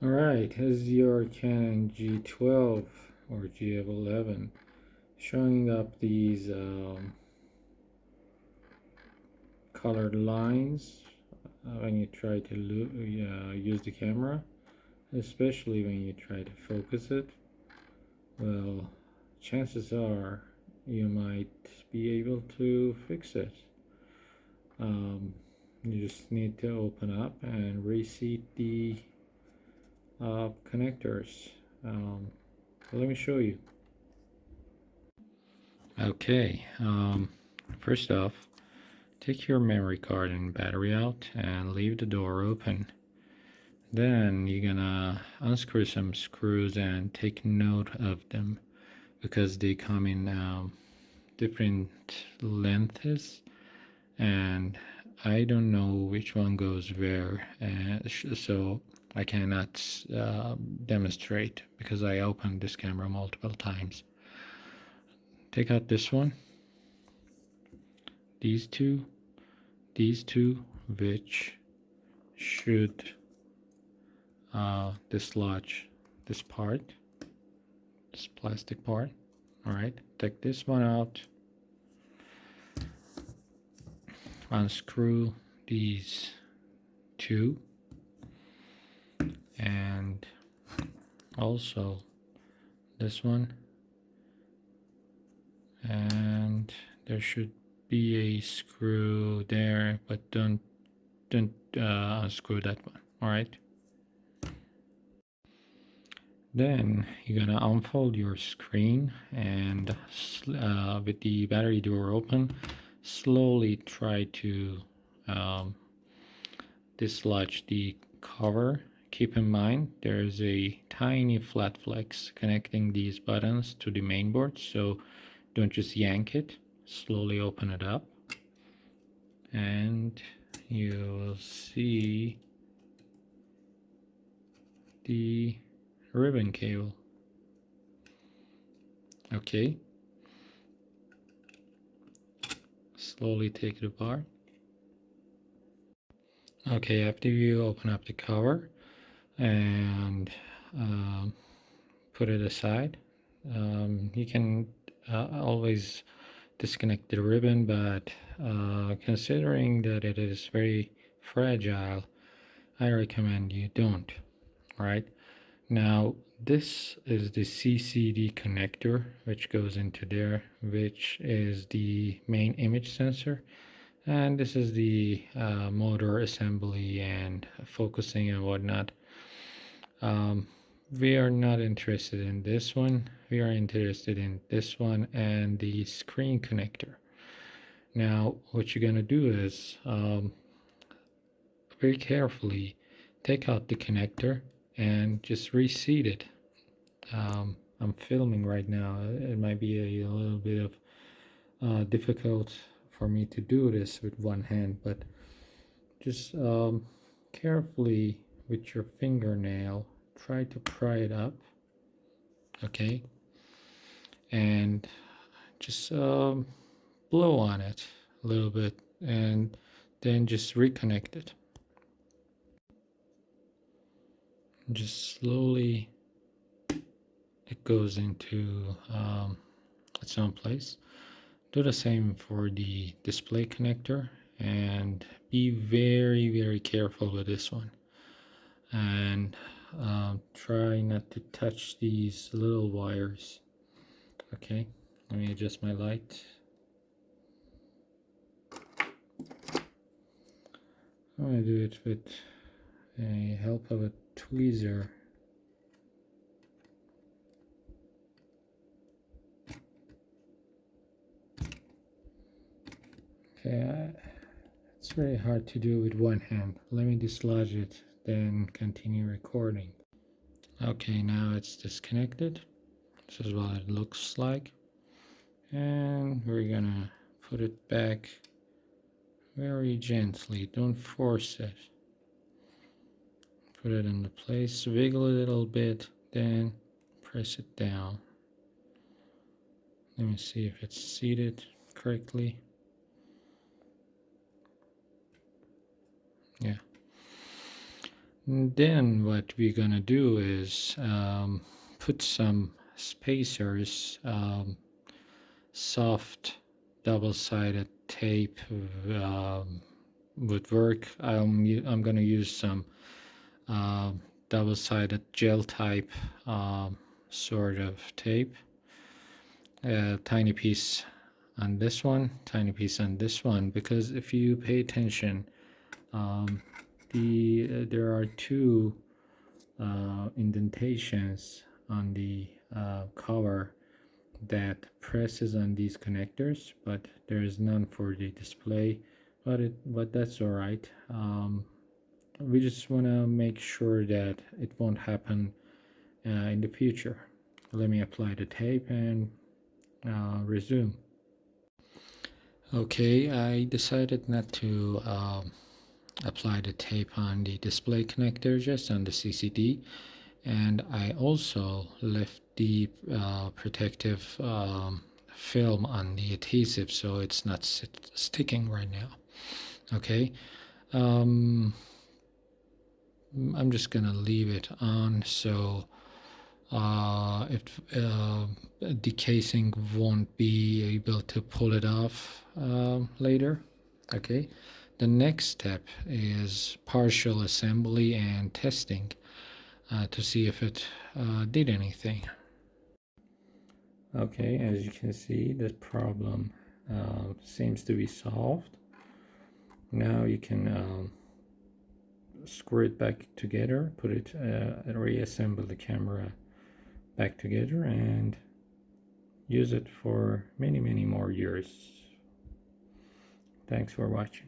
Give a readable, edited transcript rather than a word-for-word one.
Alright, here's your Canon G12 or g11 showing up these colored lines when you try to use the camera, especially when you try to focus it. Well, chances are you might be able to fix it. You just need to open up and reseat the connectors. Let me show you. Okay, first off, take your memory card and battery out and leave the door open. Then you're gonna unscrew some screws and take note of them because they come in different lengths and I don't know which one goes where, so I cannot demonstrate because I opened this camera multiple times. Take out this one, these two, which should dislodge this part, this plastic part. All right, take this one out, unscrew these two, and also this one, and there should be a screw there, but don't unscrew that one. All right, then you're gonna unfold your screen and with the battery door open, slowly try to dislodge the cover. Keep in mind there's a tiny flat flex connecting these buttons to the main board, so don't just yank it. Slowly open it up and you'll see the ribbon cable. Okay, slowly take it apart. Okay, after you open up the cover and put it aside, you can always disconnect the ribbon, but considering that it is very fragile, I recommend you don't. All right, now this is the CCD connector which goes into there, which is the main image sensor, and this is the motor assembly and focusing and whatnot. We are not interested in this one. We are interested in this one and the screen connector. Now what you're gonna do is very carefully take out the connector and just reseat it. I'm filming right now. It might be a little bit of difficult for me to do this with one hand, but just carefully with your fingernail try to pry it up, okay, and just blow on it a little bit and then just reconnect it. Just slowly it goes into its own place. Do the same for the display connector and be very careful with this one, and try not to touch these little wires. Okay, let me adjust my light. I'm going to do it with the help of a tweezer. Okay, it's very hard to do with one hand. Let me dislodge it, then continue recording. Okay, now it's disconnected. This is what it looks like. And we're gonna put it back very gently. Don't force it. Put it into place, wiggle a little bit, then press it down. Let me see if it's seated correctly. Yeah. And then what we're gonna do is put some spacers, soft double-sided tape would work. I'm gonna use some double-sided gel type sort of tape. A tiny piece on this one, tiny piece on this one, because if you pay attention, there are two indentations on the cover that presses on these connectors, but there is none for the display. But that's all right. We just want to make sure that it won't happen in the future. Let me apply the tape and resume. Okay, I decided not to apply the tape on the display connector, just on the CCD, and I also left the protective film on the adhesive so it's not sticking right now. Okay, I'm just gonna leave it on so if the casing won't be able to pull it off later. Okay, the next step is partial assembly and testing to see if it did anything. Okay, as you can see, the problem seems to be solved. Now you can screw it back together, put it, reassemble the camera back together, and use it for many more years. Thanks for watching.